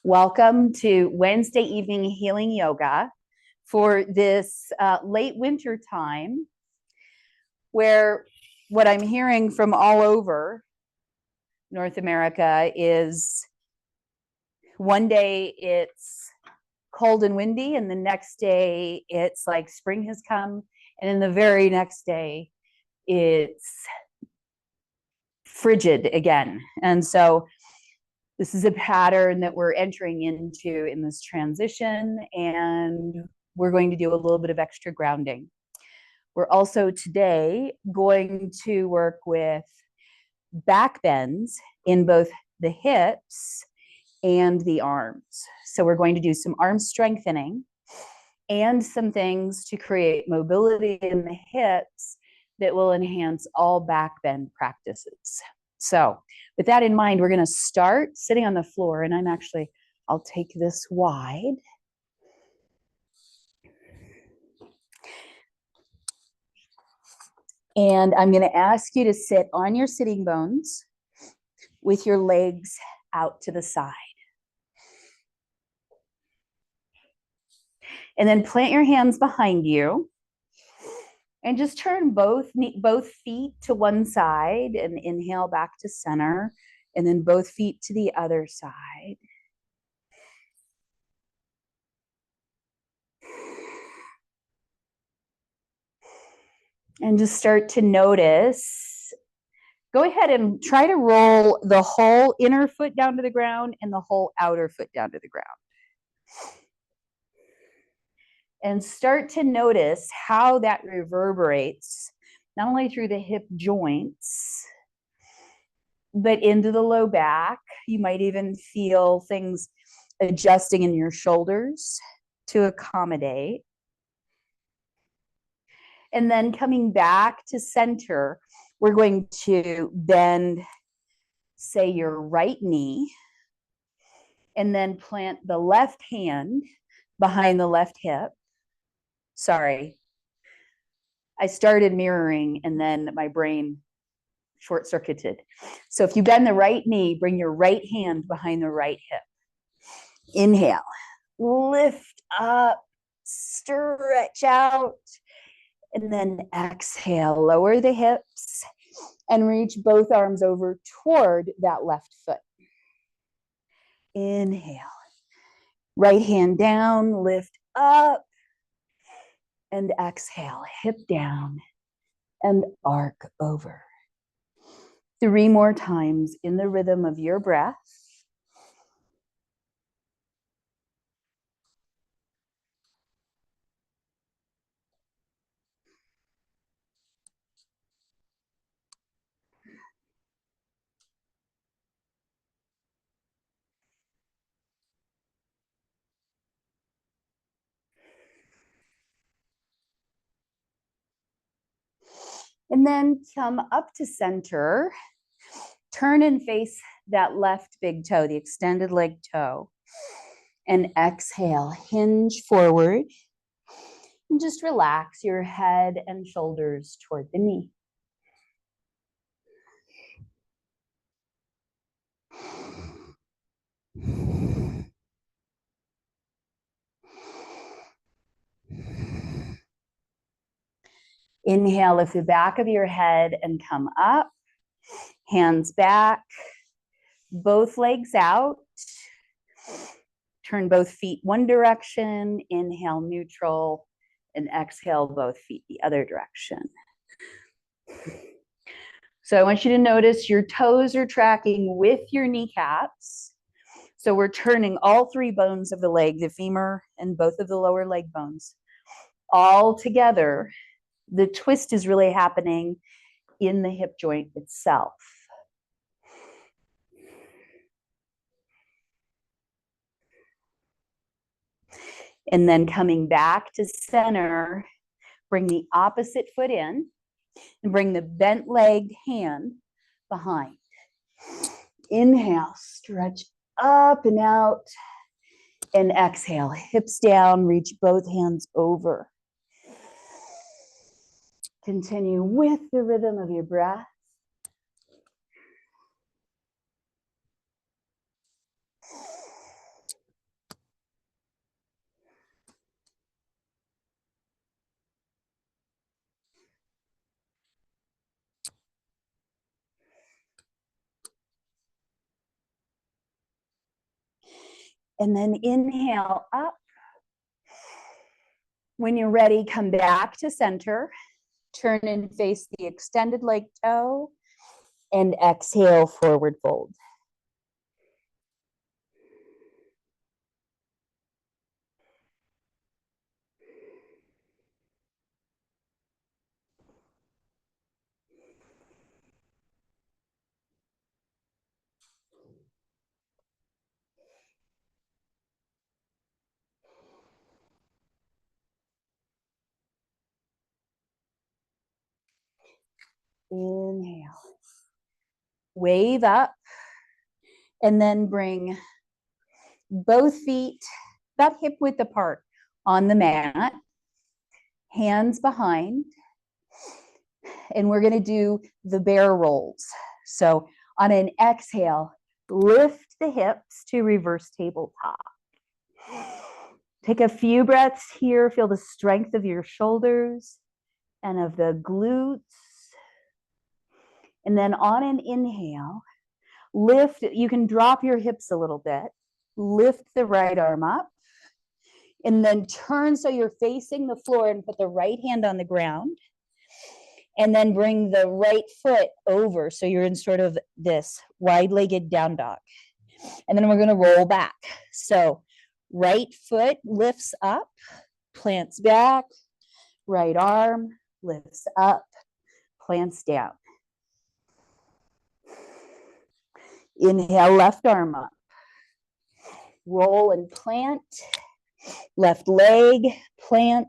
Welcome to Wednesday evening healing yoga for this late winter time, where what I'm hearing from all over North America is one day it's cold and windy, and the next day it's like spring has come, and then the very next day it's frigid again. And so this is a pattern that we're entering into in this transition, and we're going to do a little bit of extra grounding. We're also today going to work with back bends in both the hips and the arms. So we're going to do some arm strengthening and some things to create mobility in the hips that will enhance all back bend practices. So with that in mind, we're going to start sitting on the floor, and I'll take this wide. And I'm going to ask you to sit on your sitting bones with your legs out to the side. And then plant your hands behind you and just turn both feet to one side and inhale back to center, and then both feet to the other side. And just start to notice. Go ahead and try to roll the whole inner foot down to the ground and the whole outer foot down to the ground. And start to notice how that reverberates, not only through the hip joints, but into the low back. You might even feel things adjusting in your shoulders to accommodate. And then coming back to center, we're going to bend, say, your right knee, and then plant the left hand behind the left hip. Sorry, I started mirroring and then my brain short-circuited. So if you bend the right knee, bring your right hand behind the right hip. Inhale, lift up, stretch out, and then exhale, lower the hips and reach both arms over toward that left foot. Inhale, right hand down, lift up, and exhale, hip down and arc over. 3 more times in the rhythm of your breath. And then come up to center, turn and face that left big toe, the extended leg toe, and exhale, hinge forward, and just relax your head and shoulders toward the knee. Inhale, lift the back of your head and come up. Hands back, both legs out. Turn both feet one direction. Inhale, neutral, and exhale, both feet the other direction. So I want you to notice your toes are tracking with your kneecaps. So we're turning all 3 bones of the leg, the femur and both of the lower leg bones, all together. The twist is really happening in the hip joint itself. And then coming back to center, bring the opposite foot in and bring the bent legged hand behind. Inhale, stretch up and out, and exhale, hips down, reach both hands over. Continue with the rhythm of your breath. And then inhale up. When you're ready, come back to center. Turn and face the extended leg toe. And exhale, forward fold. Inhale. Wave up. And then bring both feet about hip width apart on the mat. Hands behind. And we're going to do the bear rolls. So on an exhale, lift the hips to reverse tabletop. Take a few breaths here. Feel the strength of your shoulders and of the glutes. And then on an inhale, lift. You can drop your hips a little bit. Lift the right arm up. And then turn so you're facing the floor and put the right hand on the ground. And then bring the right foot over so you're in sort of this wide-legged down dog. And then we're going to roll back. So right foot lifts up, plants back, right arm lifts up, plants down. Inhale, left arm up. Roll and plant. Left leg, plant.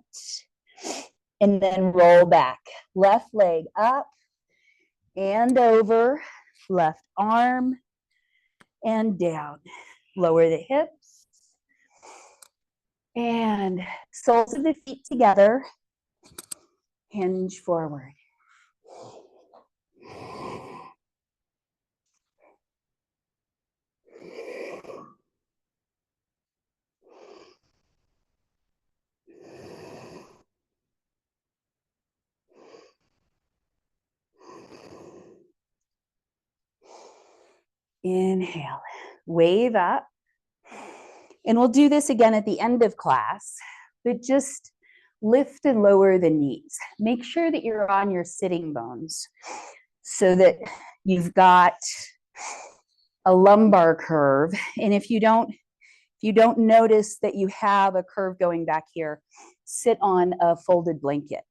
And then roll back. Left leg up and over. Left arm and down. Lower the hips. And soles of the feet together. Hinge forward. Inhale, wave up. And we'll do this again at the end of class, but just lift and lower the knees. Make sure that you're on your sitting bones so that you've got a lumbar curve. And if you don't notice that you have a curve going back here, sit on a folded blanket.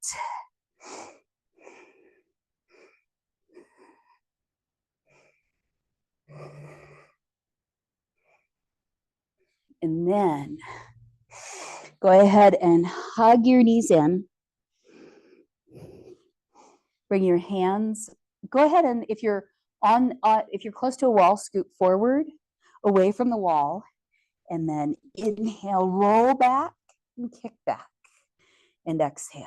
And then go ahead and hug your knees in. Bring your hands. Go ahead and if you're close to a wall, scoot forward, away from the wall, and then inhale, roll back and kick back, and exhale.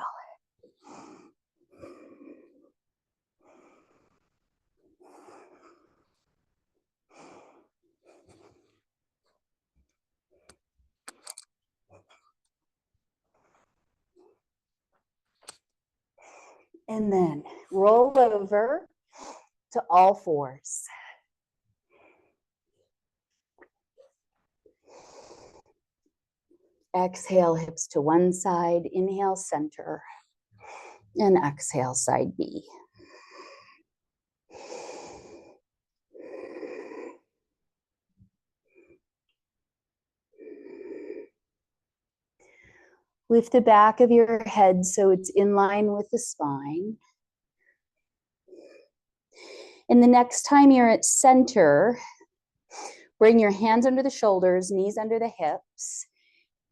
And then roll over to all fours. Exhale, hips to one side. Inhale, center. And exhale, side B. Lift the back of your head so it's in line with the spine. And the next time you're at center, bring your hands under the shoulders, knees under the hips.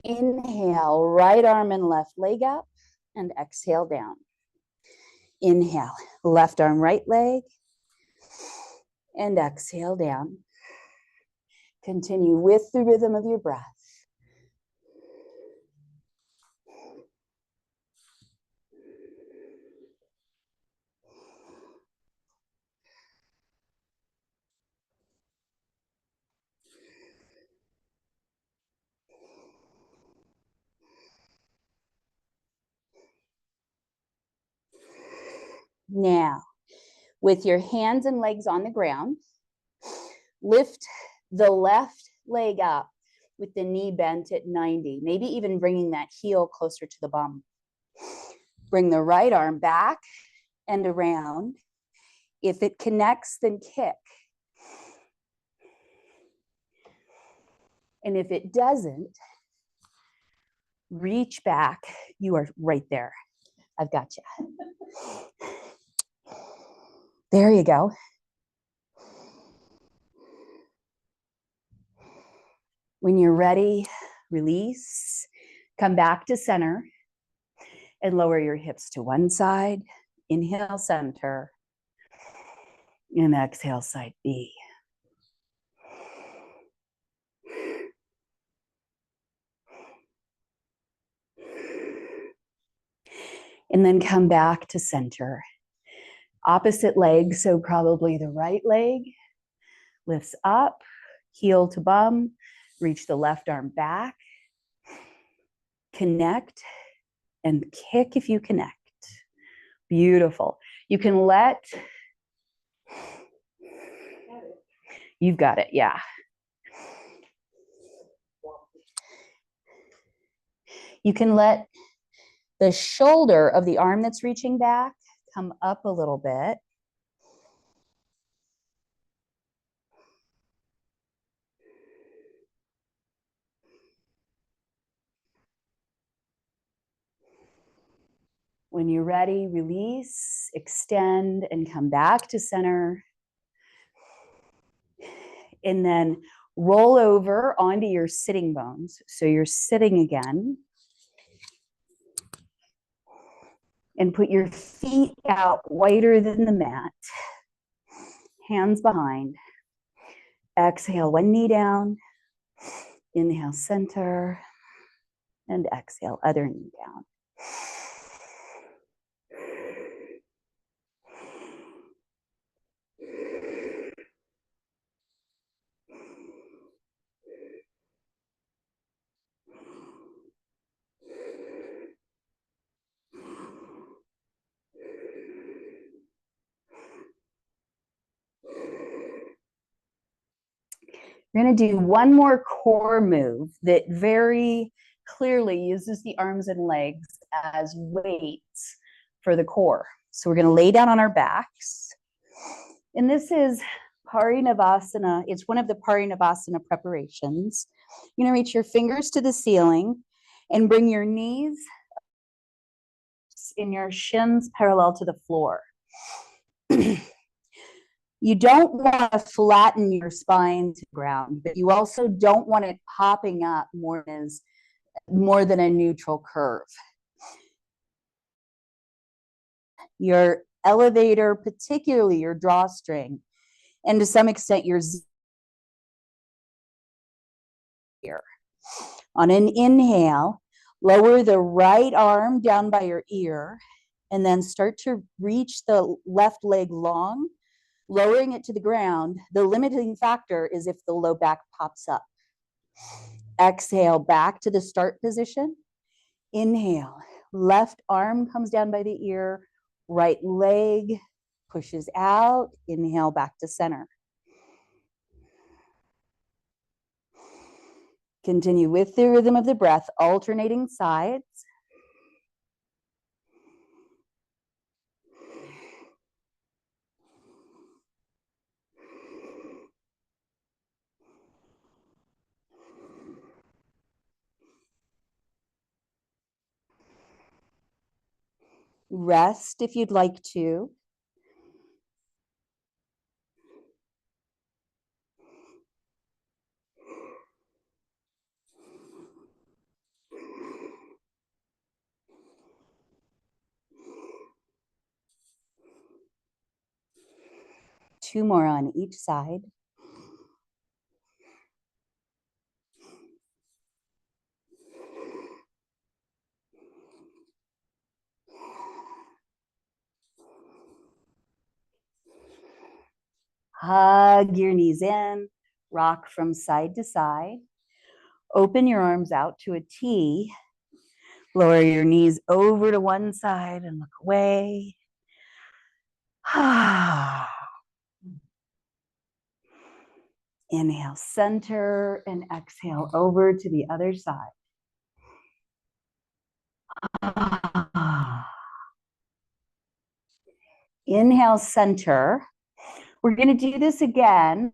Inhale, right arm and left leg up, and exhale down. Inhale, left arm, right leg, and exhale down. Continue with the rhythm of your breath. Now, with your hands and legs on the ground, lift the left leg up with the knee bent at 90, maybe even bringing that heel closer to the bum. Bring the right arm back and around. If it connects, then kick. And if it doesn't, reach back. You are right there. I've got you. There you go. When you're ready, release. Come back to center and lower your hips to one side. Inhale, center. And exhale, side B. And then come back to center. Opposite leg, so probably the right leg lifts up, heel to bum, reach the left arm back, connect, and kick if you connect. Beautiful. You can let, you've got it, yeah. You can let the shoulder of the arm that's reaching back come up a little bit. When you're ready, release, extend, and come back to center. And then roll over onto your sitting bones. So you're sitting again. And put your feet out wider than the mat. Hands behind. Exhale, one knee down. Inhale, center. And exhale, other knee down. We're going to do one more core move that very clearly uses the arms and legs as weights for the core. So we're going to lay down on our backs. And this is Parinavasana. It's one of the Parinavasana preparations. You're going to reach your fingers to the ceiling and bring your knees and your shins parallel to the floor. You don't want to flatten your spine to the ground, but you also don't want it popping up more than a neutral curve. Your elevator, particularly your drawstring, and to some extent your ear. On an inhale, lower the right arm down by your ear, and then start to reach the left leg long, lowering it to the ground. The limiting factor is if the low back pops up. Exhale, back to the start position. Inhale, left arm comes down by the ear, right leg pushes out. Inhale, back to center. Continue with the rhythm of the breath, alternating sides. Rest if you'd like to. Two more on each side. Hug your knees in, rock from side to side. Open your arms out to a T. Lower your knees over to one side and look away. Inhale, center, and exhale over to the other side. Inhale, center. We're going to do this again.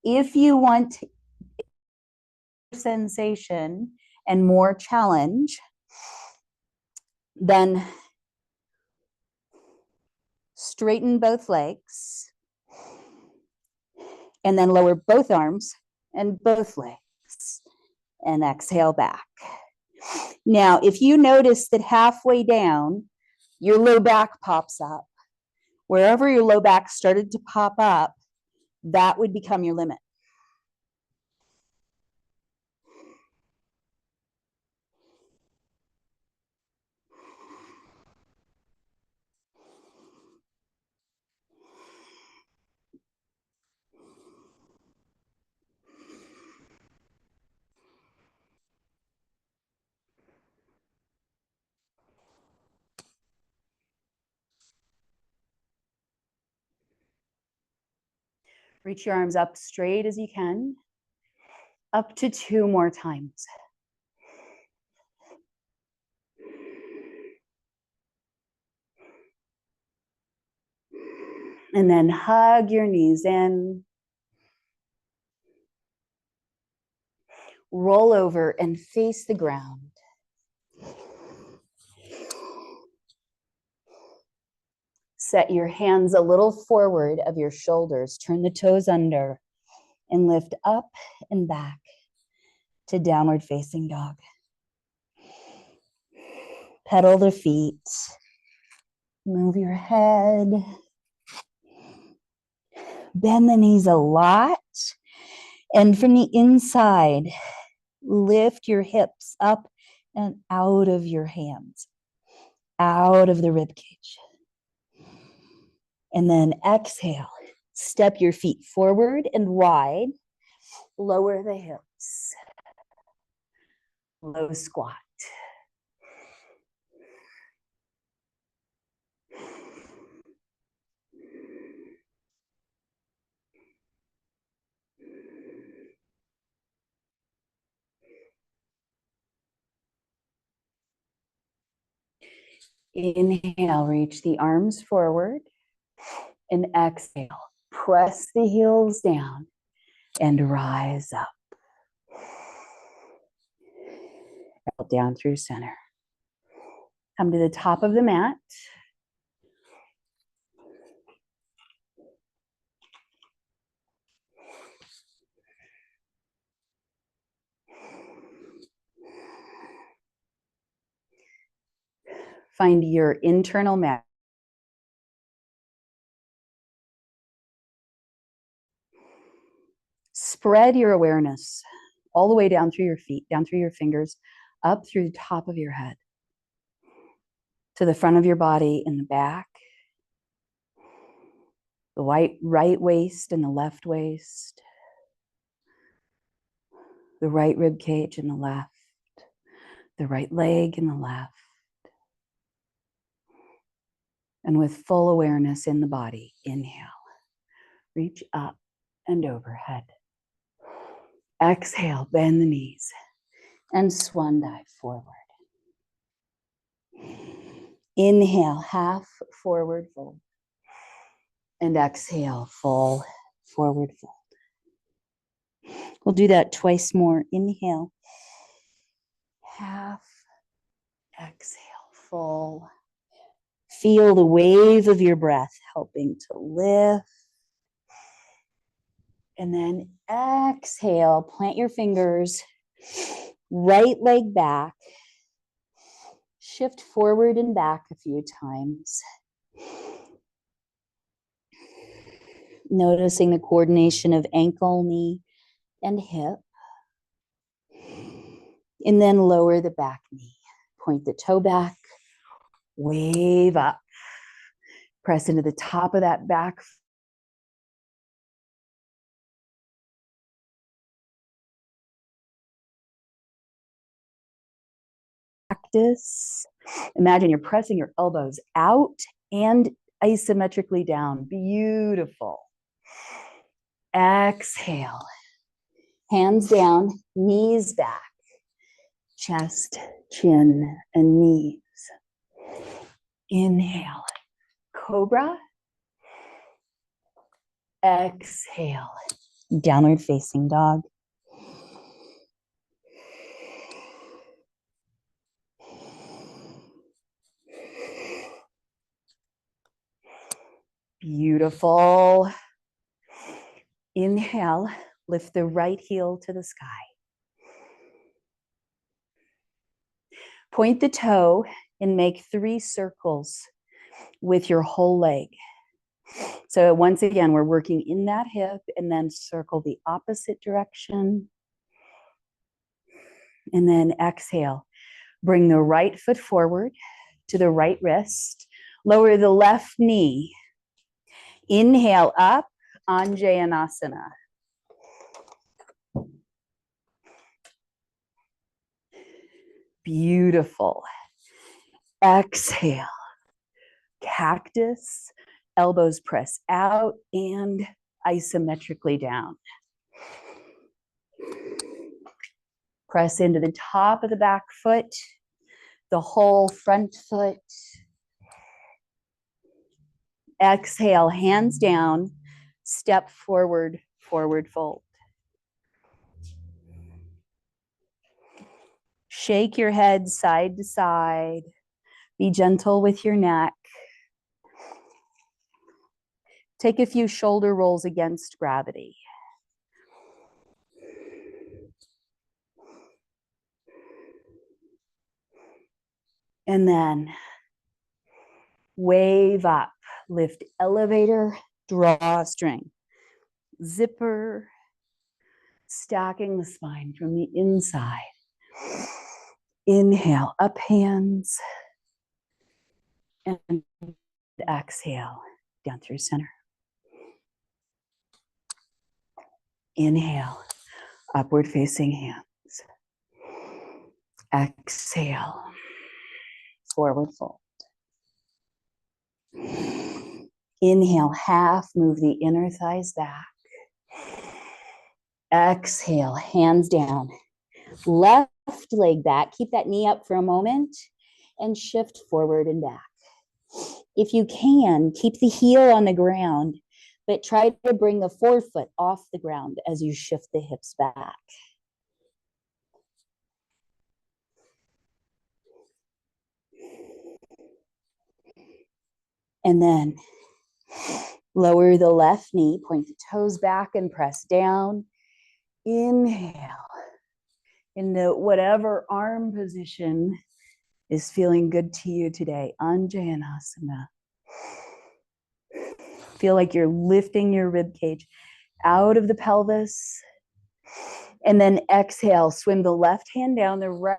If you want sensation and more challenge, then straighten both legs and then lower both arms and both legs and exhale back. Now, if you notice that halfway down, your low back pops up, wherever your low back started to pop up, that would become your limit. Reach your arms up straight as you can, up to 2 more times. And then hug your knees in. Roll over and face the ground. Set your hands a little forward of your shoulders. Turn the toes under and lift up and back to downward facing dog. Pedal the feet. Move your head. Bend the knees a lot. And from the inside, lift your hips up and out of your hands, out of the rib cage. And then exhale. Step your feet forward and wide. Lower the hips. Low squat. Inhale, reach the arms forward. And exhale, press the heels down and rise up. Down through center. Come to the top of the mat. Find your internal mat. Spread your awareness all the way down through your feet, down through your fingers, up through the top of your head, to the front of your body and the back, the right waist and the left waist, the right rib cage and the left, the right leg and the left. And with full awareness in the body, inhale, reach up and overhead. Exhale, bend the knees and swan dive forward. Inhale, half forward fold. And exhale, full forward fold. We'll do that twice more. Inhale, half, exhale, full. Feel the wave of your breath helping to lift. And then exhale, plant your fingers, right leg back. Shift forward and back a few times. Noticing the coordination of ankle, knee, and hip. And then lower the back knee. Point the toe back, wave up. Press into the top of that back. Practice. Imagine you're pressing your elbows out and isometrically down. Beautiful. Exhale. Hands down, knees back. Chest, chin, and knees. Inhale. Cobra. Exhale. Downward facing dog. Beautiful. Inhale, lift the right heel to the sky. Point the toe and make 3 circles with your whole leg. So once again, we're working in that hip and then circle the opposite direction. And then exhale. Bring the right foot forward to the right wrist. Lower the left knee. Inhale up, Anjayanasana. Beautiful. Exhale. Cactus. Elbows press out and isometrically down. Press into the top of the back foot, the whole front foot. Exhale, hands down, step forward, forward fold. Shake your head side to side. Be gentle with your neck. Take a few shoulder rolls against gravity. And then wave up, lift elevator, drawstring, zipper, stacking the spine from the inside. Inhale, up hands, and exhale, down through center. Inhale, upward facing hands. Exhale, forward fold. Inhale, half, move the inner thighs back. Exhale, hands down. Left leg back, keep that knee up for a moment and shift forward and back. If you can, keep the heel on the ground, but try to bring the forefoot off the ground as you shift the hips back. And then lower the left knee, point the toes back and press down. Inhale into whatever arm position is feeling good to you today. Anjayanasana. Feel like you're lifting your rib cage out of the pelvis. And then exhale, swim the left hand down, the right,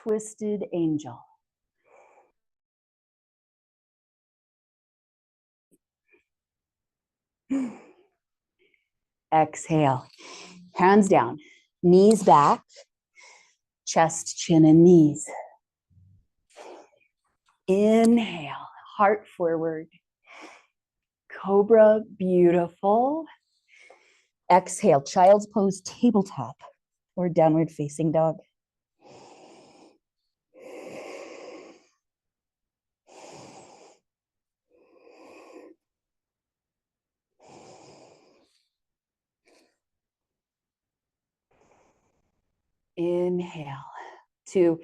twisted angel. Exhale, hands down, knees back, chest, chin, and knees. Inhale, heart forward. Cobra, beautiful. Exhale, child's pose, tabletop, or downward facing dog. Inhale to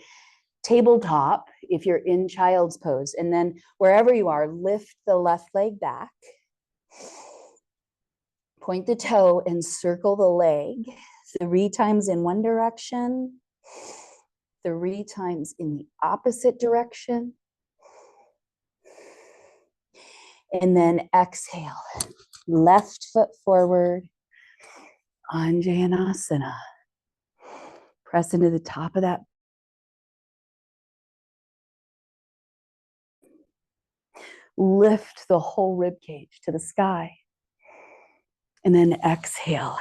tabletop if you're in child's pose. And then wherever you are, lift the left leg back. Point the toe and circle the leg 3 times in one direction, 3 times in the opposite direction. And then exhale, left foot forward, Anjayanasana. Press into the top of that. Lift the whole rib cage to the sky. And then exhale.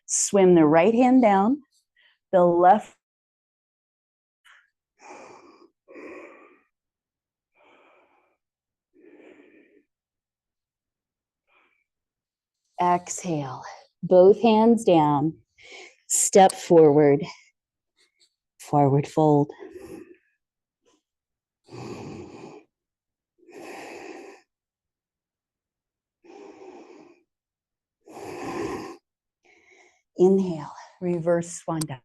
Swim the right hand down, the left. Exhale, both hands down, step forward, forward fold. Inhale, reverse swan dive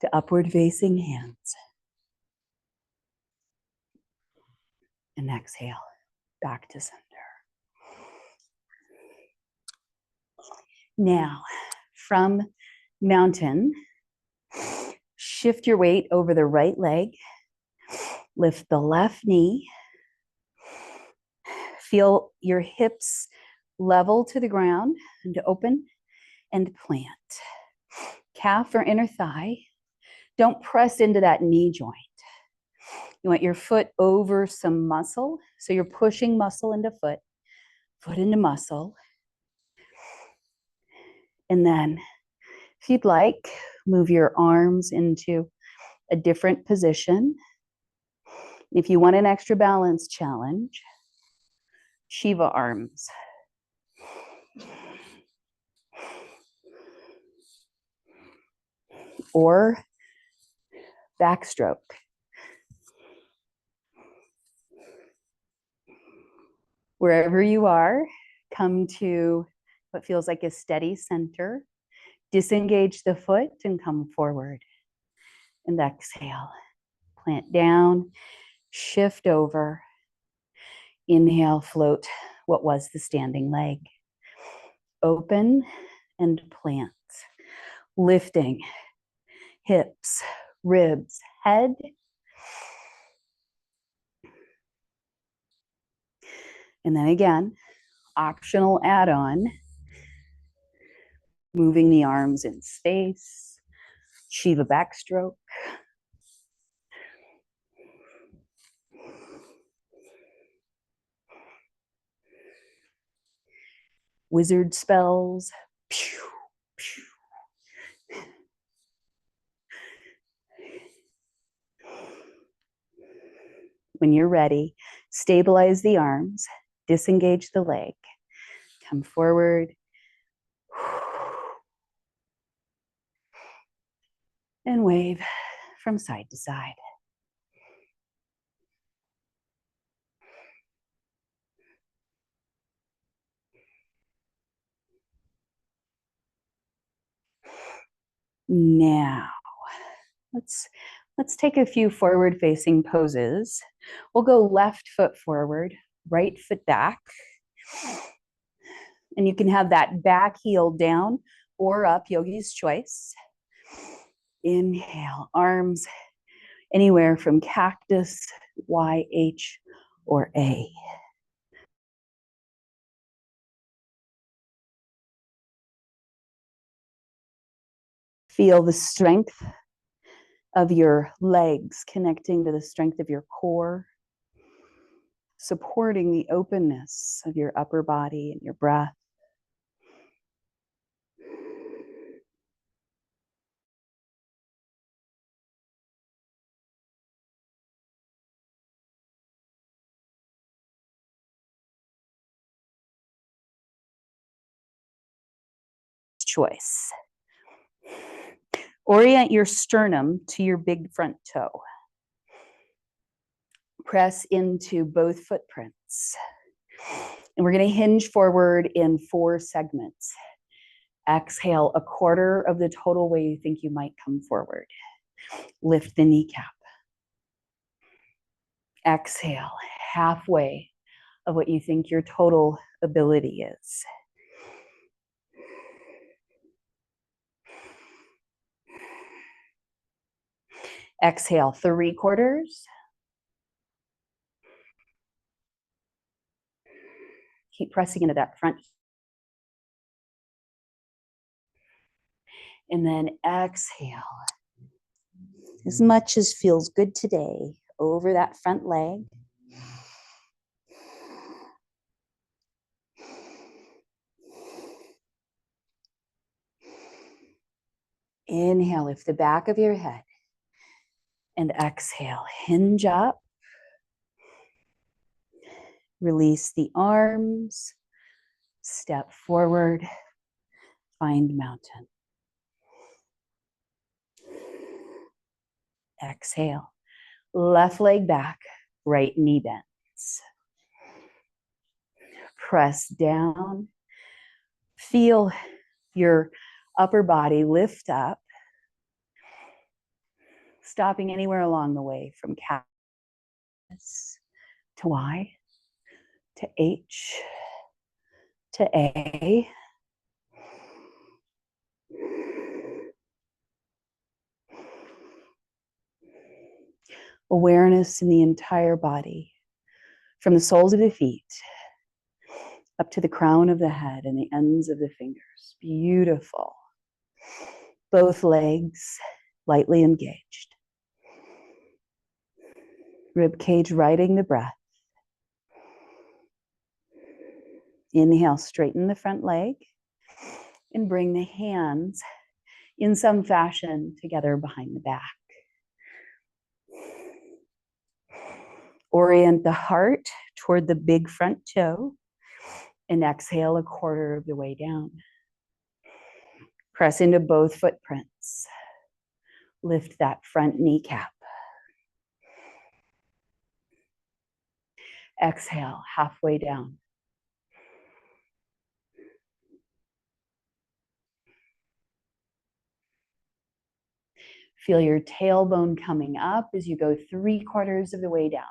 to upward facing hands. And exhale, back to center. Now, from mountain, shift your weight over the right leg, lift the left knee, feel your hips level to the ground and open and plant. Calf or inner thigh, don't press into that knee joint. You want your foot over some muscle, so you're pushing muscle into foot into muscle. And then, if you'd like, move your arms into a different position. If you want an extra balance challenge, Shiva arms. Or backstroke. Wherever you are, come to what feels like a steady center. Disengage the foot and come forward. And exhale. Plant down, shift over. Inhale, float what was the standing leg. Open and plant. Lifting hips, ribs, head. And then again, optional add-on, moving the arms in space, Shiva backstroke. Wizard spells. Pew, pew. When you're ready, stabilize the arms, disengage the leg, come forward, and wave from side to side. Now, let's take a few forward-facing poses. We'll go left foot forward, right foot back. And you can have that back heel down or up, yogi's choice. Inhale, arms anywhere from cactus, Y, H, or A. Feel the strength of your legs connecting to the strength of your core, supporting the openness of your upper body and your breath. Choice. Orient your sternum to your big front toe. Press into both footprints. And we're going to hinge forward in 4 segments. Exhale a quarter of the total way you think you might come forward. Lift the kneecap. Exhale halfway of what you think your total ability is. Exhale 3/4. Keep pressing into that front. And then exhale as much as feels good today over that front leg. Inhale, lift the back of your head. And exhale, hinge up. Release the arms. Step forward, find mountain. Exhale. Left leg back, right knee bends. Press down. Feel your upper body lift up, stopping anywhere along the way from calves to Y to H to A. Awareness in the entire body, from the soles of the feet up to the crown of the head and the ends of the fingers. Beautiful. Both legs lightly engaged. Rib cage riding the breath. Inhale, straighten the front leg and bring the hands in some fashion together behind the back. Orient the heart toward the big front toe and exhale a quarter of the way down. Press into both footprints. Lift that front kneecap. Exhale, halfway down. Feel your tailbone coming up as you go 3/4 of the way down.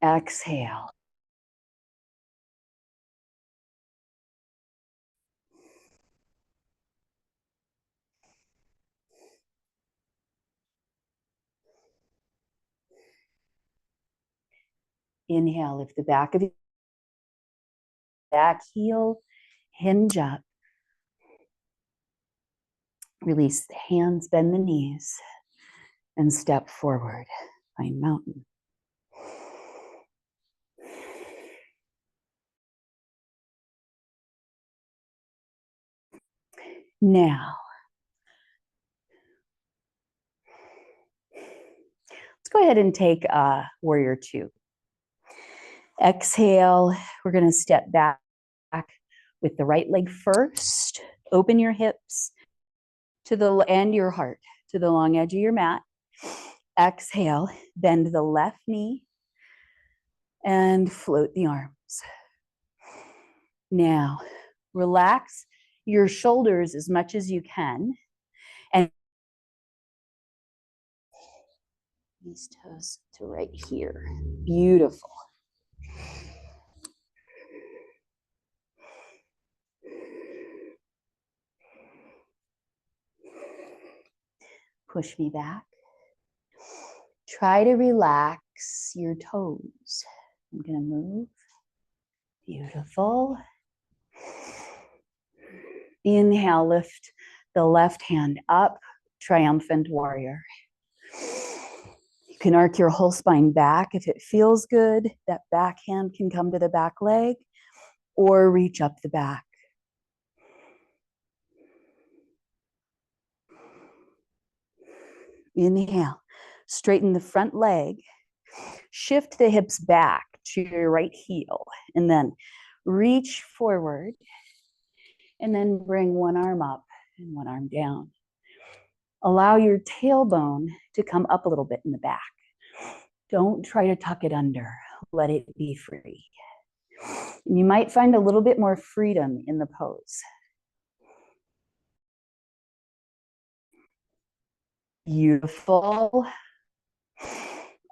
Exhale. Inhale, lift the back of the back heel, hinge up. Release the hands, bend the knees, and step forward. Find mountain. Now, let's go ahead and take warrior two. Exhale, we're going to step back with the right leg first. Open your hips to the and your heart to the long edge of your mat. Exhale, bend the left knee and float the arms. Now, relax your shoulders as much as you can. And these toes to right here. Beautiful. Push me back. Try to relax your toes. I'm going to move. Beautiful. Inhale, lift the left hand up, triumphant warrior. You can arc your whole spine back if it feels good. That back hand can come to the back leg or reach up the back. Inhale, straighten the front leg, shift the hips back to your right heel, and then reach forward, and then bring one arm up and one arm down. Allow your tailbone to come up a little bit in the back. Don't try to tuck it under. Let it be free. And you might find a little bit more freedom in the pose. Beautiful.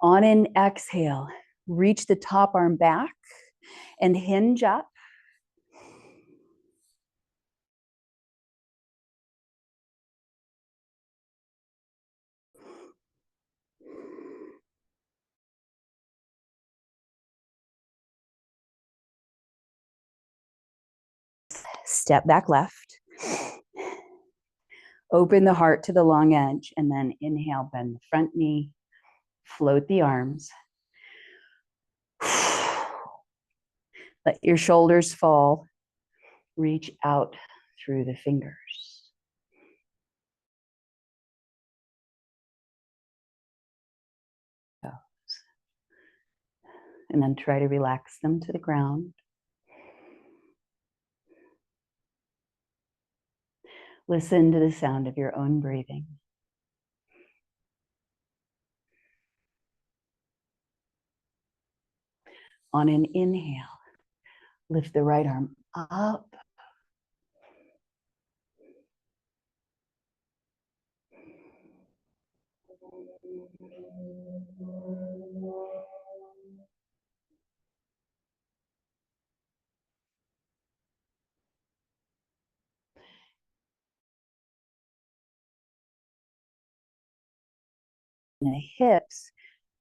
On an exhale, reach the top arm back and hinge up. Step back left. Open the heart to the long edge, and then inhale, bend the front knee, float the arms. Let your shoulders fall. Reach out through the fingers. and then try to relax them to the ground. Listen to the sound of your own breathing. On an inhale, lift the right arm up. And the hips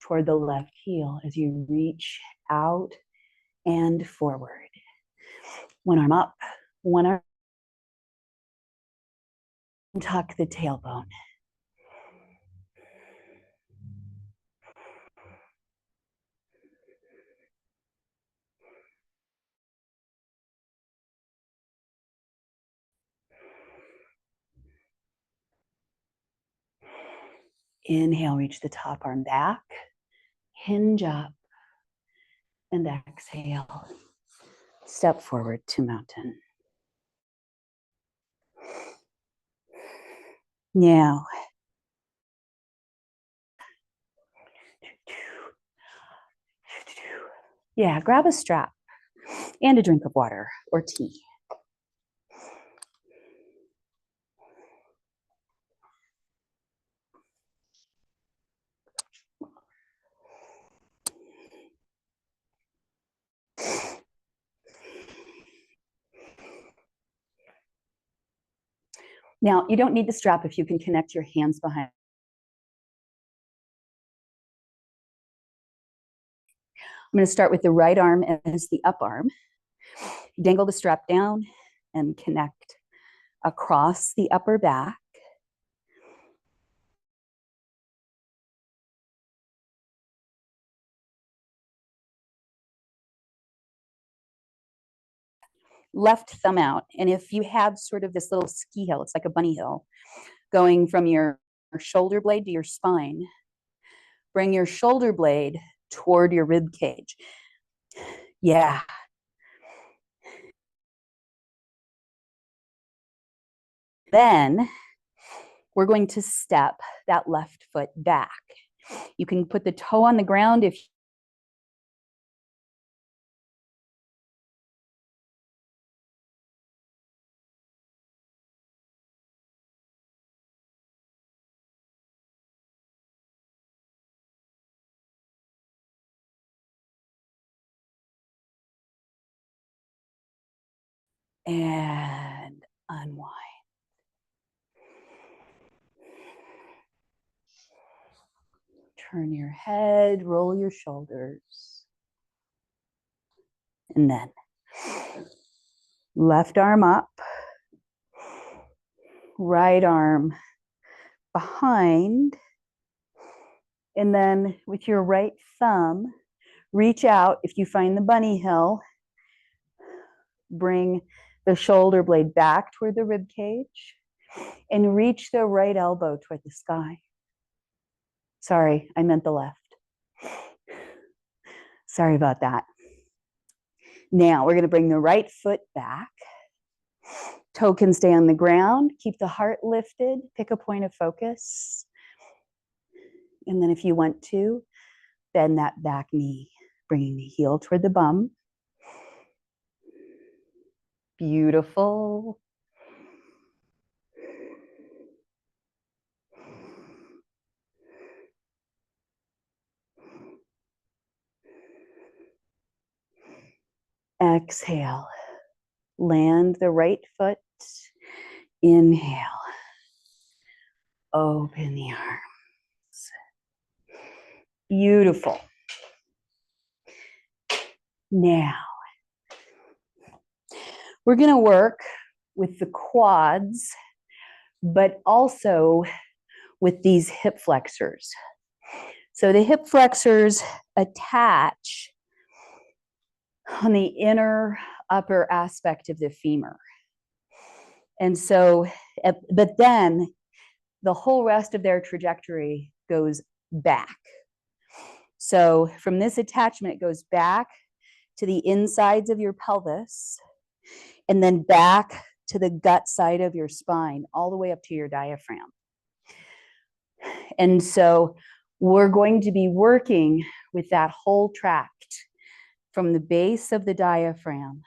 toward the left heel as you reach out and forward. One arm up, one arm. Tuck the tailbone. Inhale, reach the top arm back, hinge up, and exhale. Step forward to mountain. Now, yeah, grab a strap and a drink of water or tea. Now, you don't need the strap if you can connect your hands behind. I'm going to start with the right arm as the up arm. Dangle the strap down and connect across the upper back. Left thumb out. And if you have sort of this little ski hill, it's like a bunny hill, going from your shoulder blade to your spine, bring your shoulder blade toward your rib cage. Yeah. Then we're going to step that left foot back. You can put the toe on the ground if and unwind. Turn your head, roll your shoulders. And then left arm up, right arm behind. And then with your right thumb, reach out. If you find the bunny hill, bring the shoulder blade back toward the rib cage and reach the right elbow toward the sky. Sorry, I meant the left. Sorry about that. Now we're going to bring the right foot back. Toe can stay on the ground. Keep the heart lifted. Pick a point of focus. And then if you want to, bend that back knee, bringing the heel toward the bum. Beautiful. Exhale. Land the right foot. Inhale. Open the arms. Beautiful. Now, we're going to work with the quads, but also with these hip flexors. So the hip flexors attach on the inner upper aspect of the femur. And so, but then the whole rest of their trajectory goes back. So from this attachment, it goes back to the insides of your pelvis and then back to the gut side of your spine, all the way up to your diaphragm. And so we're going to be working with that whole tract from the base of the diaphragm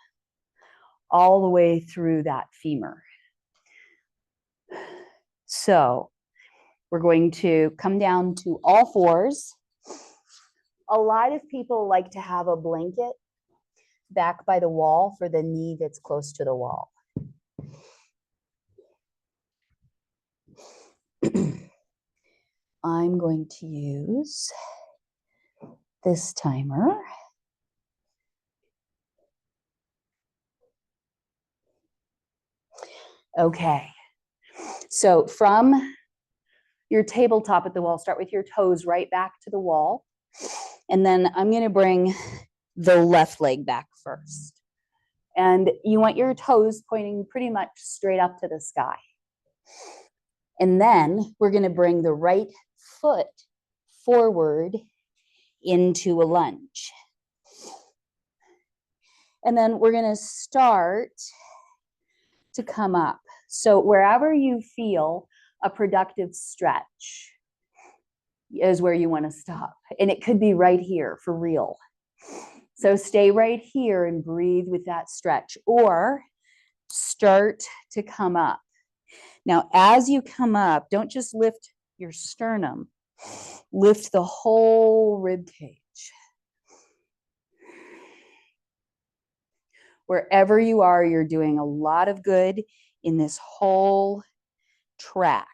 all the way through that femur. So we're going to come down to all fours. A lot of people like to have a blanket back by the wall for the knee that's close to the wall. I'm going to use this timer. Okay, so from your tabletop at the wall, start with your toes right back to the wall. And then I'm going to bring the left leg back first. And you want your toes pointing pretty much straight up to the sky. And then we're going to bring the right foot forward into a lunge. And then we're going to start to come up. So wherever you feel a productive stretch is where you want to stop. And it could be right here for real. So stay right here and breathe with that stretch, or start to come up. Now, as you come up, don't just lift your sternum, lift the whole rib cage. Wherever you are, you're doing a lot of good in this whole tract.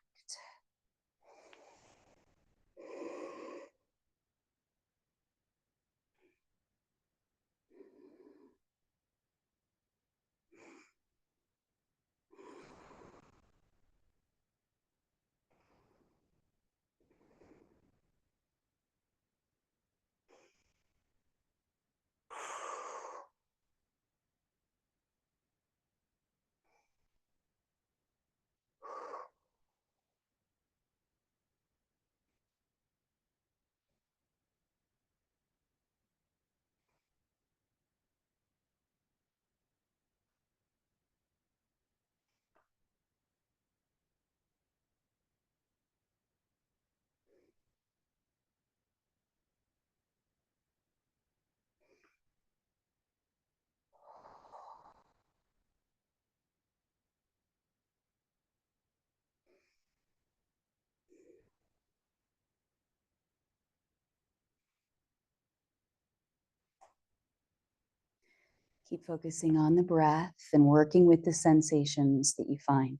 Keep focusing on the breath and working with the sensations that you find.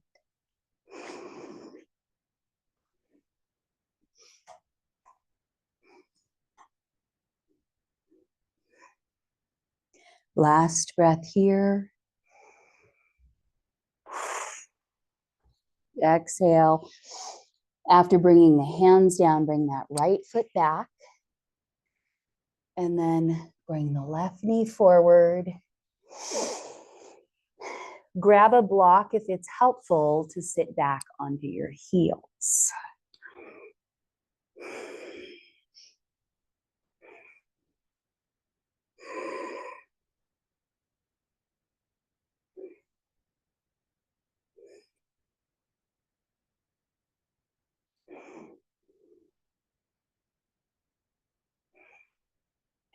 Last breath here. Exhale. After bringing the hands down, bring that right foot back. And then bring the left knee forward. Grab a block if it's helpful to sit back onto your heels.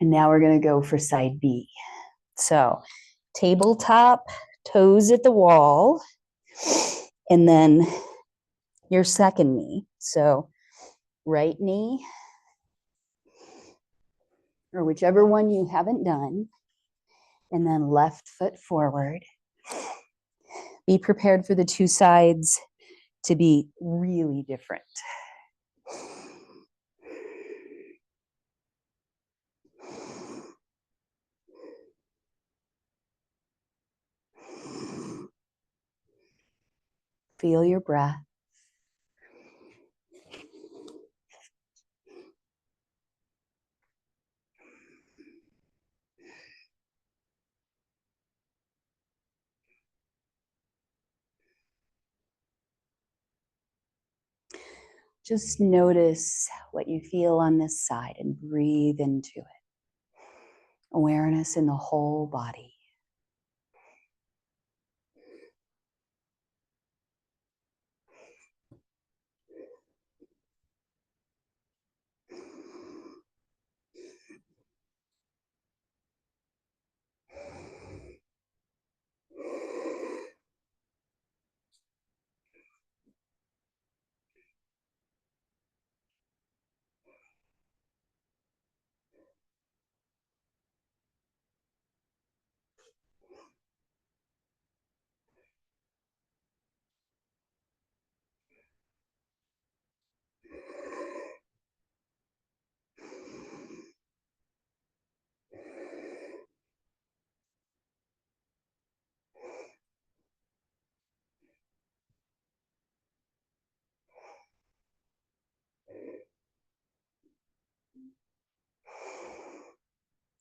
And now we're going to go for side B. So tabletop, toes at the wall, and then your second knee. So right knee, or whichever one you haven't done, and then left foot forward. Be prepared for the two sides to be really different. Feel your breath. Just notice what you feel on this side and breathe into it. Awareness in the whole body.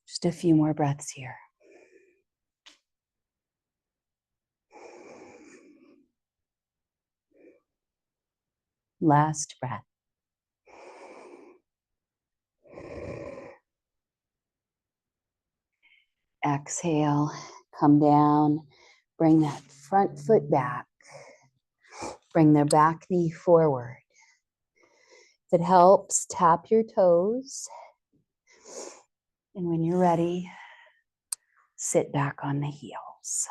Just a few more breaths here. Last breath. Exhale, come down, bring that front foot back. Bring the back knee forward. If it helps, tap your toes. And when you're ready, sit back on the heels.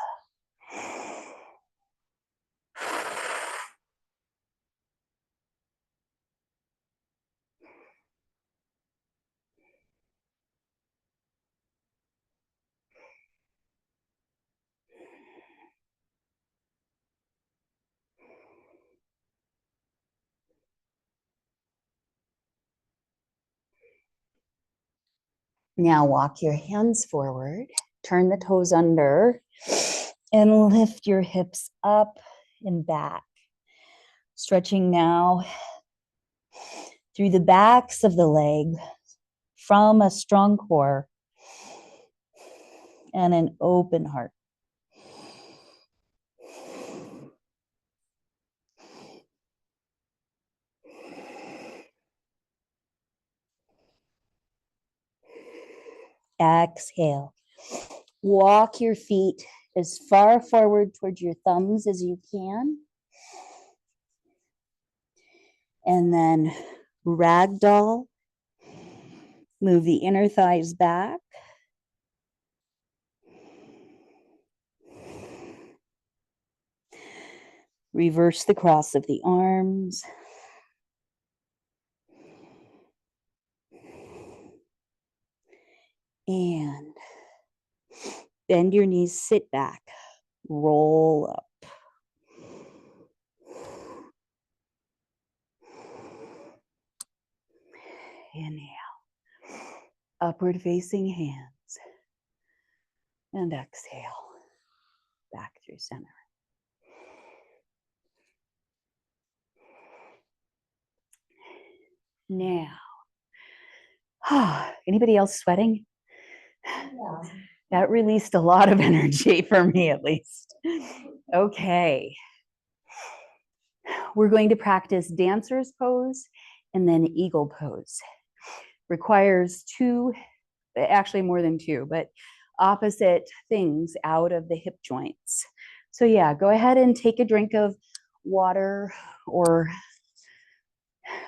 Now walk your hands forward, turn the toes under, and lift your hips up and back. Stretching now through the backs of the leg from a strong core and an open heart. Exhale. Walk your feet as far forward towards your thumbs as you can. And then ragdoll. Move the inner thighs back. Reverse the cross of the arms. And bend your knees, sit back, roll up. Inhale. Upward facing hands. And exhale. Back through center. Now, anybody else sweating? Yeah. That released a lot of energy for me, at least. Okay. We're going to practice dancer's pose and then eagle pose. Requires two, actually more than two, but opposite things out of the hip joints. So yeah, go ahead and take a drink of water or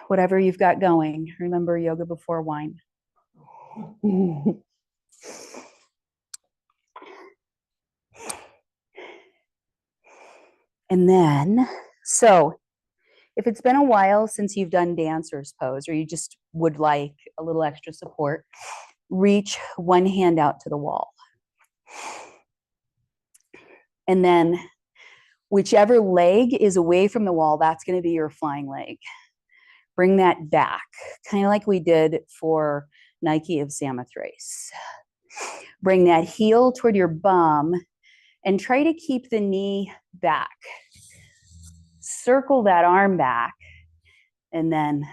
whatever you've got going. Remember, yoga before wine. And then, so if it's been a while since you've done dancer's pose, or you just would like a little extra support, reach one hand out to the wall. And then whichever leg is away from the wall, that's going to be your flying leg. Bring that back, kind of like we did for Nike of Samothrace. Bring that heel toward your bum and try to keep the knee back. Circle that arm back and then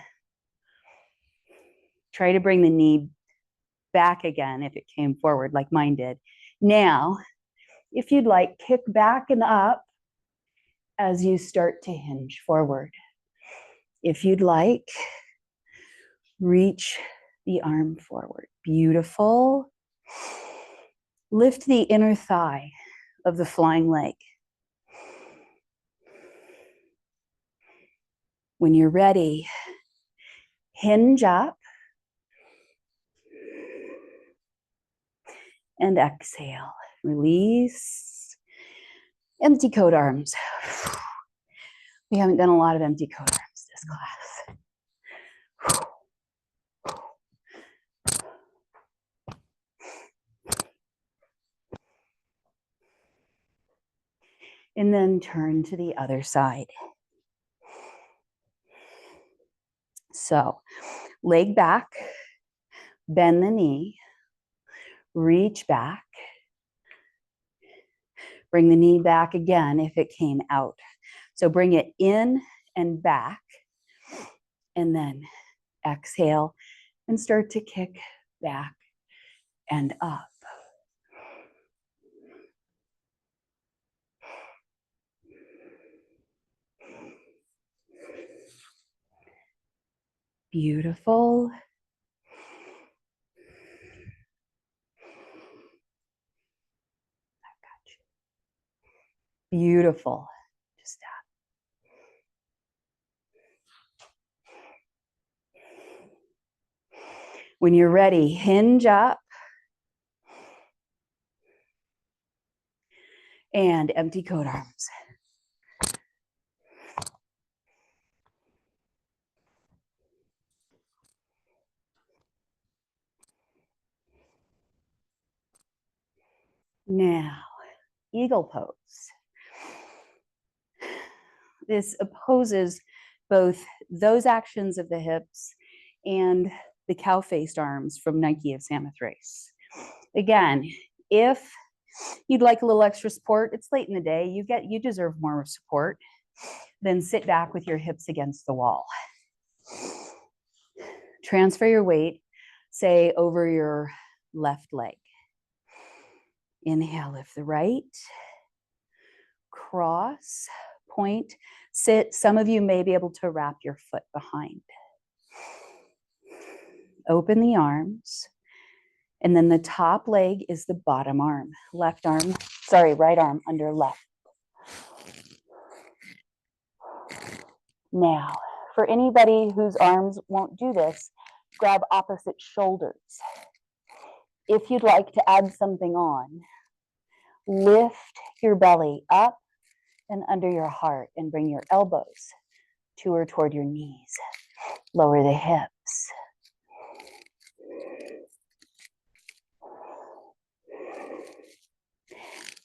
try to bring the knee back again if it came forward like mine did. Now, if you'd like, kick back and up as you start to hinge forward. If you'd like, reach the arm forward. Beautiful. Lift the inner thigh of the flying leg. When you're ready, hinge up and exhale. Release. Empty coat arms. We haven't done a lot of empty coat arms this class. And then turn to the other side. So, leg back, bend the knee, reach back, bring the knee back again if it came out. So bring it in and back, and then exhale and start to kick back and up. Beautiful. Beautiful. Just that. When you're ready, hinge up and empty coat arms. Now, eagle pose. This opposes both those actions of the hips and the cow-faced arms from Nike of Samothrace. Again, if you'd like a little extra support, it's late in the day, you deserve more support, then sit back with your hips against the wall. Transfer your weight, say, over your left leg. Inhale, lift the right, cross, point, sit. Some of you may be able to wrap your foot behind. Open the arms, and then the top leg is the bottom arm. Right arm under left. Now, for anybody whose arms won't do this, grab opposite shoulders. If you'd like to add something on, lift your belly up and under your heart and bring your elbows to or toward your knees. Lower the hips.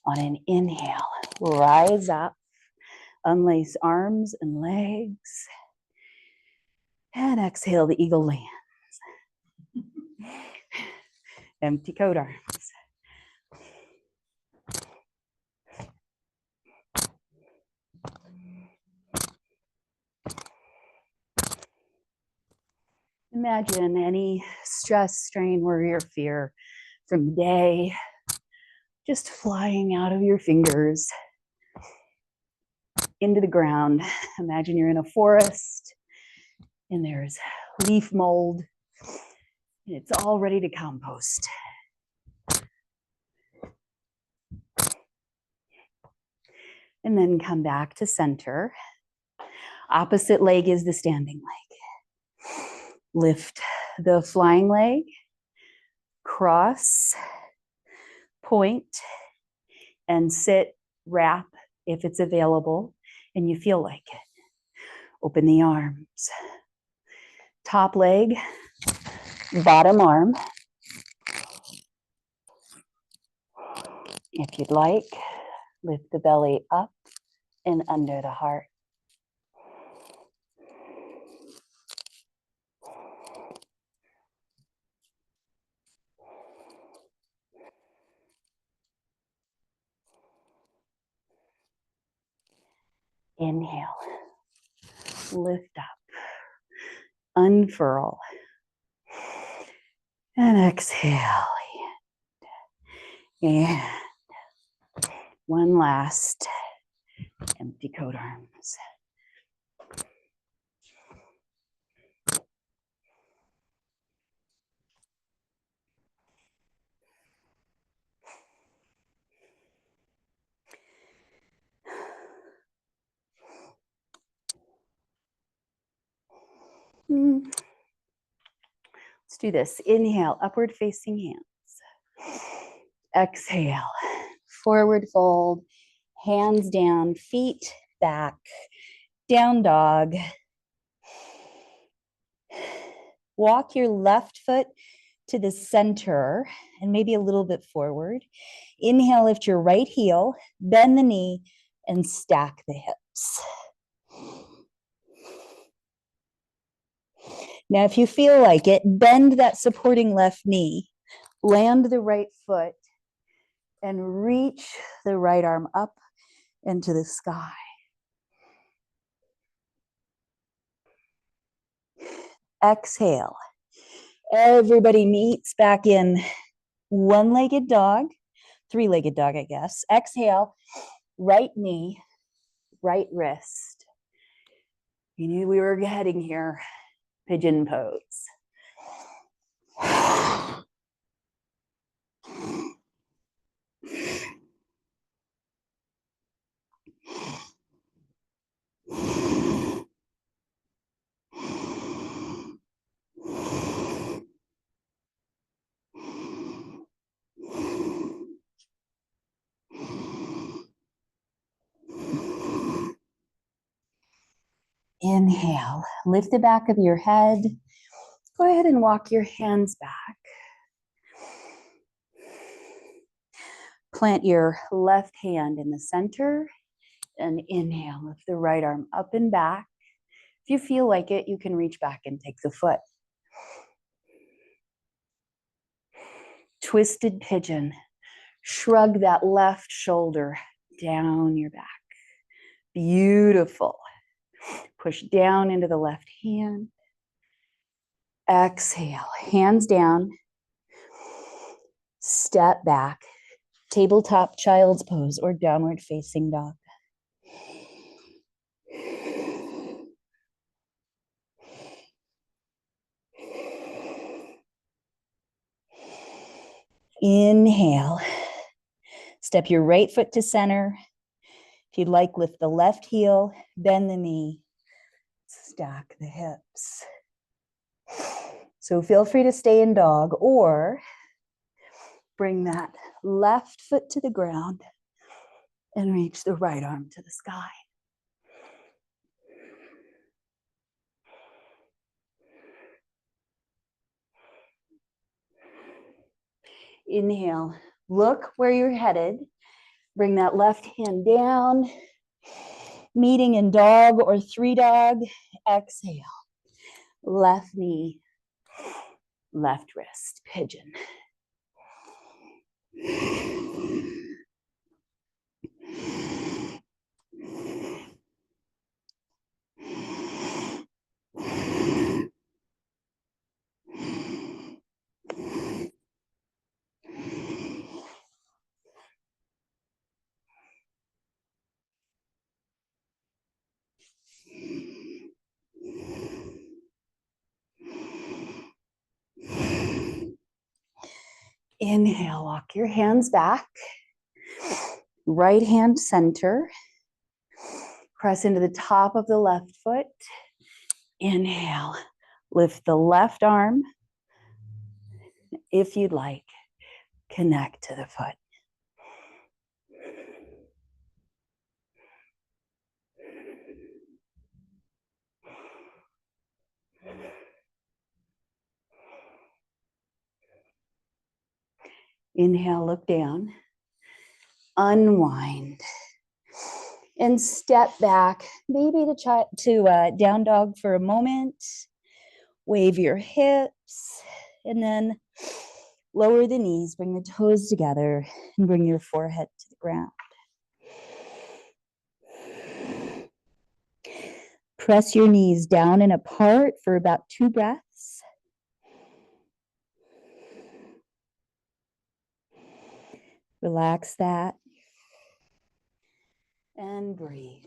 On an inhale, rise up, unlace arms and legs, and exhale, the eagle lands. Empty coat arms. Imagine any stress, strain, worry, or fear from the day just flying out of your fingers into the ground. Imagine you're in a forest and there's leaf mold and it's all ready to compost. And then come back to center. Opposite leg is the standing leg. Lift the flying leg, cross, point, and sit, wrap if it's available and you feel like it. Open the arms. Top leg, bottom arm. If you'd like, lift the belly up and under the heart. Inhale, lift up, unfurl, and exhale. And one last empty coat arms. Let's do this. Inhale, upward facing hands. Exhale, forward fold, hands down, feet back, down dog. Walk your left foot to the center and maybe a little bit forward. Inhale, lift your right heel, bend the knee, and stack the hips. Now, if you feel like it, bend that supporting left knee, land the right foot, and reach the right arm up into the sky. Exhale. Everybody meets back in one-legged dog, three-legged dog, I guess. Exhale, right knee, right wrist. You knew we were heading here. Pigeon pose. Inhale, lift the back of your head. Go ahead and walk your hands back. Plant your left hand in the center and inhale, lift the right arm up and back. If you feel like it, you can reach back and take the foot. Twisted pigeon. Shrug that left shoulder down your back. Beautiful. Push down into the left hand. Exhale, hands down. Step back. Tabletop child's pose or downward facing dog. Inhale. Step your right foot to center. If you'd like, lift the left heel, bend the knee, stack the hips. So feel free to stay in dog or bring that left foot to the ground and reach the right arm to the sky. Inhale, look where you're headed. Bring that left hand down, meeting in dog or three dog. Exhale, left knee, left wrist, pigeon. Inhale, walk your hands back. Right hand center. Press into the top of the left foot. Inhale, lift the left arm. If you'd like, connect to the foot. Inhale, look down. Unwind. And step back, maybe to down dog for a moment. Wave your hips, and then lower the knees, bring the toes together, and bring your forehead to the ground. Press your knees down and apart for about 2 breaths. Relax that. And breathe.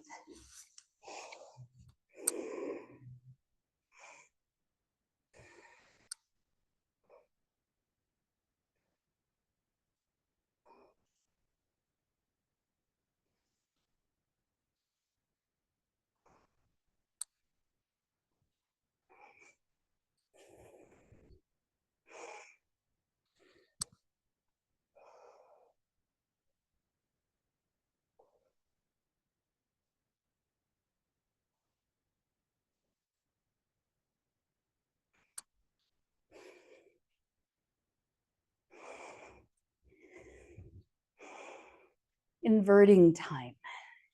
inverting time.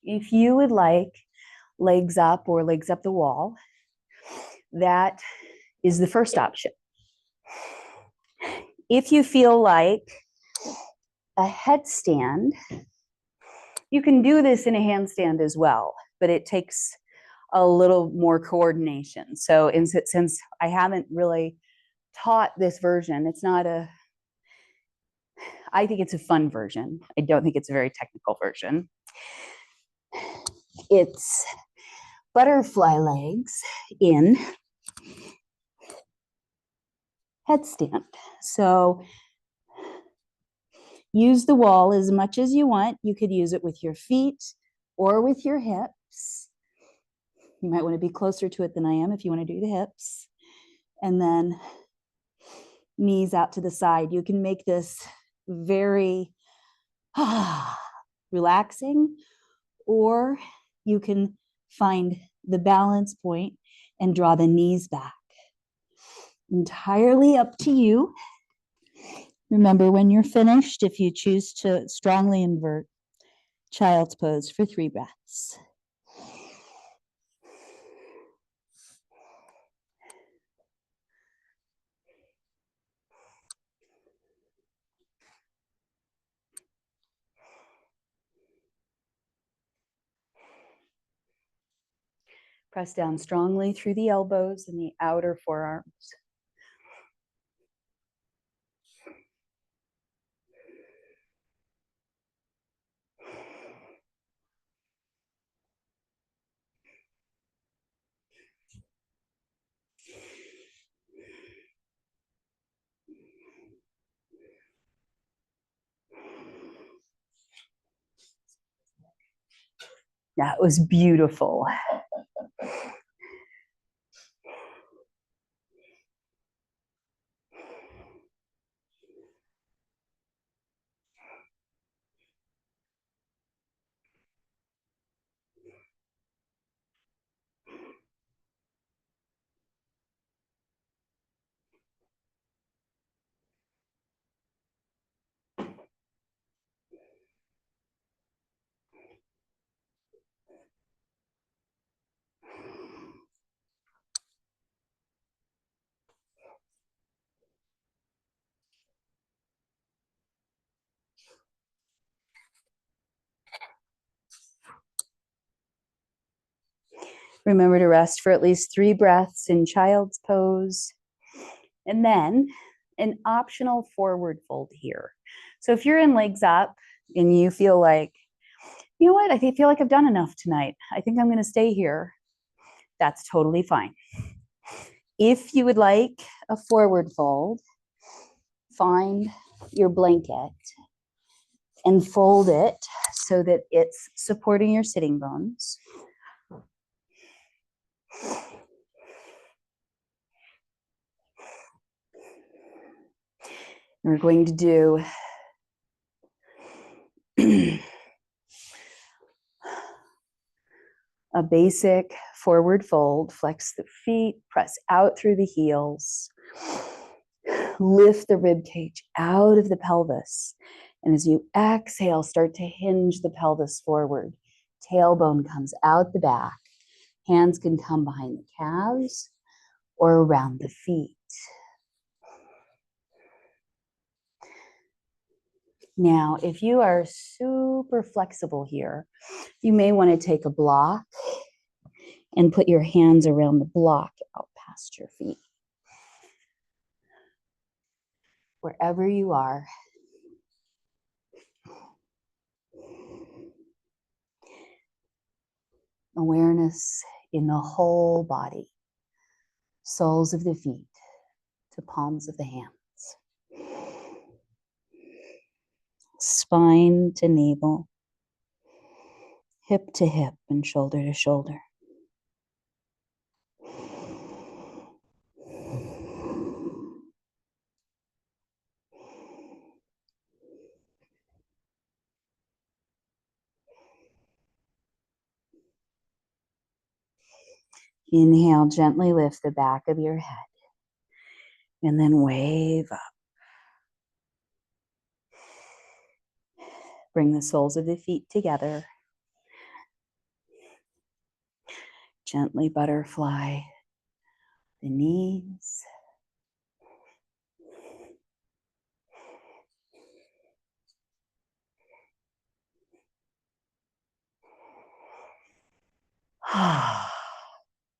If you would like legs up or legs up the wall, that is the first option. If you feel like a headstand, you can do this in a handstand as well, but it takes a little more coordination. So since I haven't really taught this version, I think it's a fun version. I don't think it's a very technical version. It's butterfly legs in headstand. So use the wall as much as you want. You could use it with your feet or with your hips. You might want to be closer to it than I am if you want to do the hips. And then knees out to the side. You can make this very relaxing, or you can find the balance point and draw the knees back. Entirely up to you. Remember, when you're finished, if you choose to strongly invert, child's pose for 3 breaths. Press down strongly through the elbows and the outer forearms. That was beautiful. Remember to rest for at least 3 breaths in child's pose. And then an optional forward fold here. So if you're in legs up and you feel like, you know what, I feel like I've done enough tonight, I think I'm going to stay here, that's totally fine. If you would like a forward fold, find your blanket and fold it so that it's supporting your sitting bones. We're going to do a basic forward fold. Flex the feet, press out through the heels, lift the rib cage out of the pelvis. And as you exhale, start to hinge the pelvis forward. Tailbone comes out the back. Hands can come behind the calves or around the feet. Now, if you are super flexible here, you may want to take a block and put your hands around the block out past your feet. Wherever you are, awareness in the whole body, soles of the feet to palms of the hands, spine to navel, hip to hip and shoulder to shoulder. Inhale, gently lift the back of your head and then wave up. Bring the soles of the feet together. Gently butterfly the knees.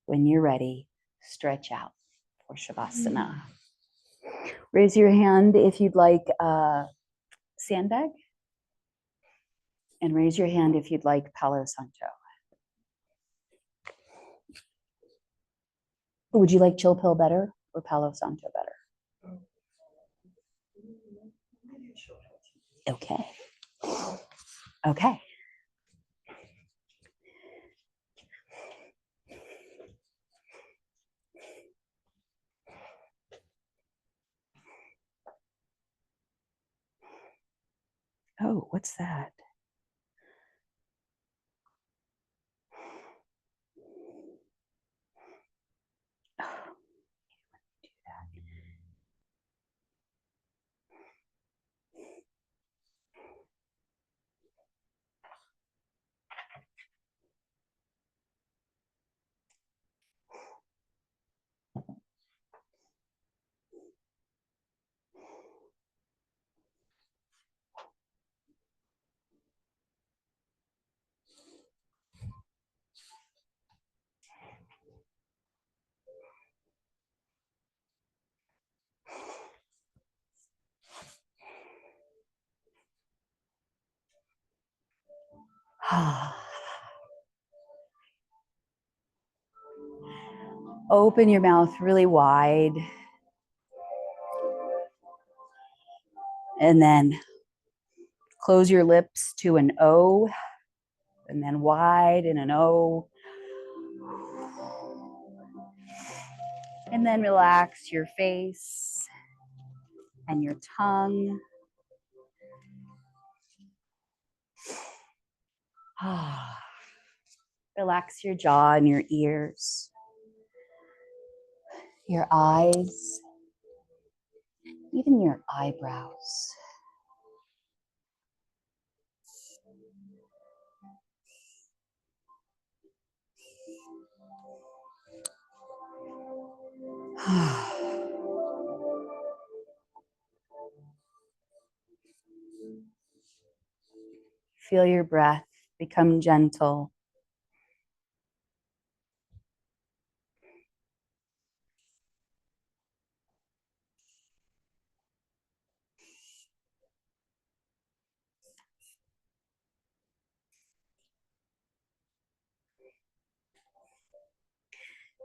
When you're ready, stretch out for Savasana. Raise your hand if you'd like a sandbag, and raise your hand if you'd like Palo Santo. Would you like Chill Pill better or Palo Santo better? Okay. Okay. Oh, what's that? Open your mouth really wide. And then close your lips to an O, and then wide in an O. And then relax your face and your tongue. Relax your jaw and your ears, your eyes, even your eyebrows. Feel your breath become gentle.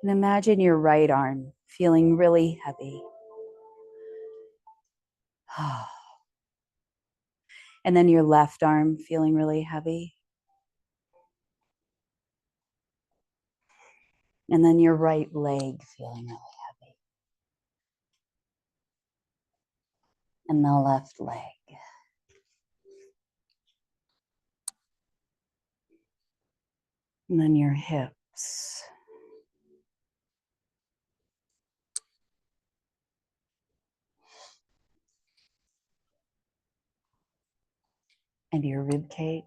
And imagine your right arm feeling really heavy. And then your left arm feeling really heavy. And then your right leg feeling really heavy. And the left leg. And then your hips. And your rib cage.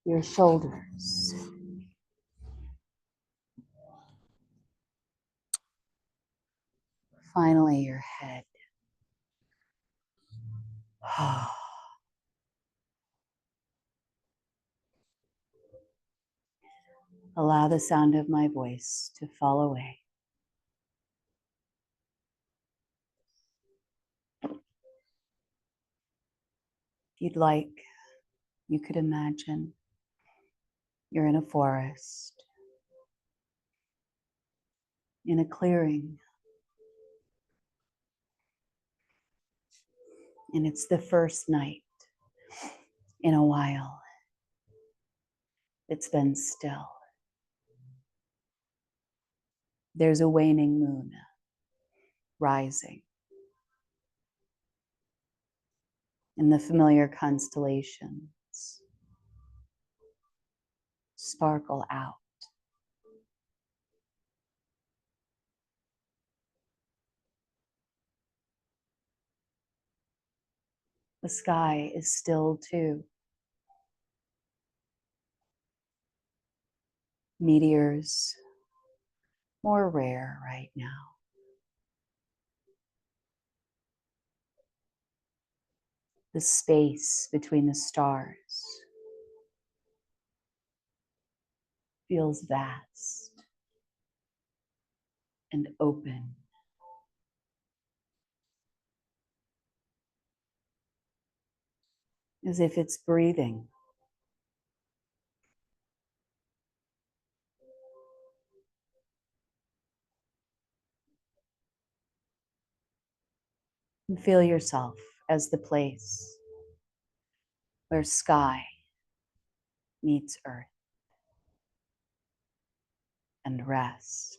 Your shoulders. Finally, your head. Allow the sound of my voice to fall away. If you'd like, you could imagine you're in a forest, in a clearing, and it's the first night in a while. It's been still. There's a waning moon rising, and the familiar constellations sparkle out. The sky is still too. Meteors, more rare right now. The space between the stars feels vast and open. As if it's breathing. And feel yourself as the place where sky meets earth and rest.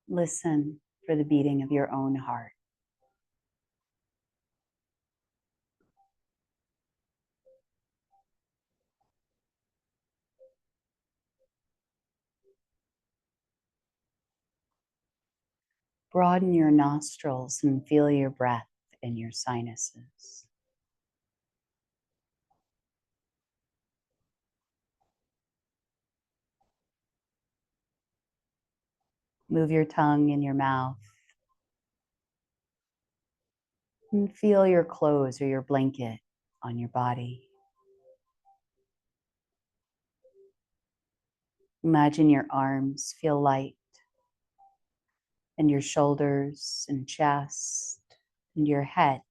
Listen for the beating of your own heart. Broaden your nostrils and feel your breath in your sinuses. Move your tongue in your mouth and feel your clothes or your blanket on your body. Imagine your arms feel light and your shoulders and chest and your head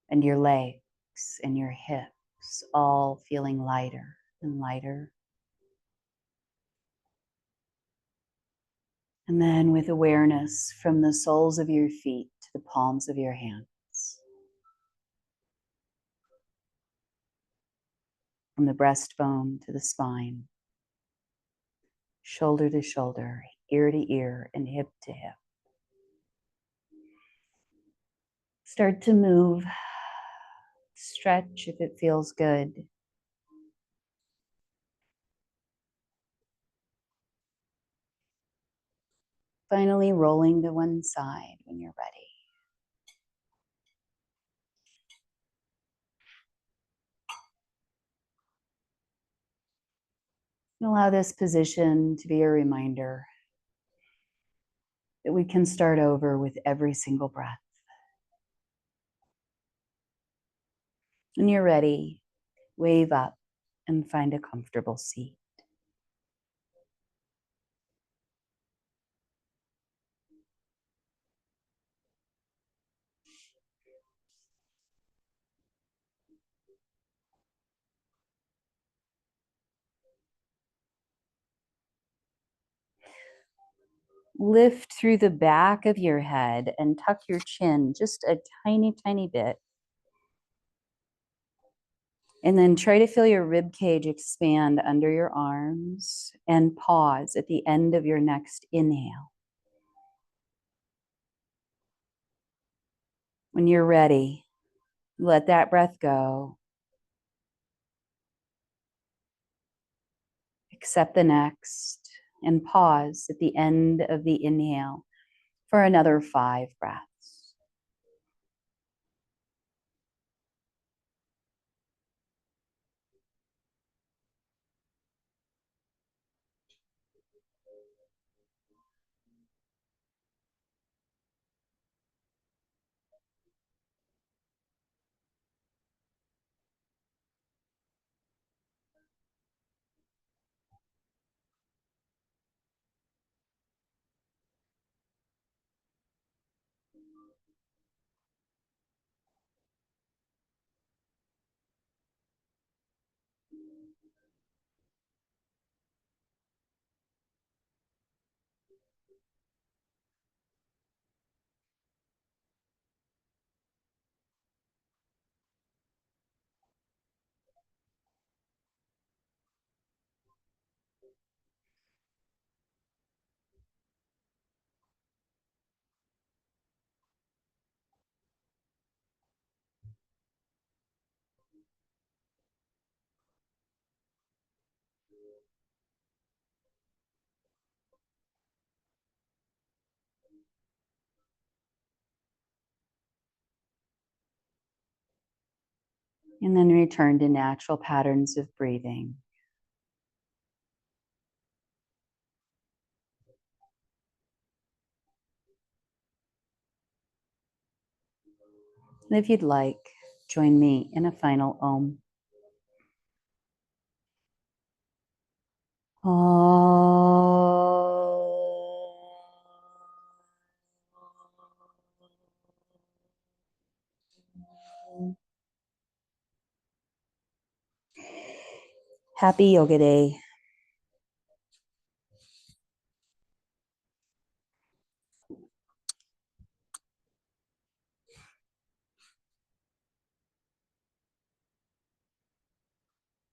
and your legs and your hips all feeling lighter and lighter. And then with awareness from the soles of your feet to the palms of your hands, from the breastbone to the spine, shoulder to shoulder, ear to ear and hip to hip. Start to move, stretch if it feels good. Finally, rolling to one side when you're ready. Allow this position to be a reminder that we can start over with every single breath. When you're ready, wave up and find a comfortable seat. Lift through the back of your head and tuck your chin just a tiny, tiny bit. And then try to feel your rib cage expand under your arms and pause at the end of your next inhale. When you're ready, let that breath go. Accept the next and pause at the end of the inhale for another 5 breaths. And then return to natural patterns of breathing. And if you'd like, join me in a final Om. Happy Yoga Day.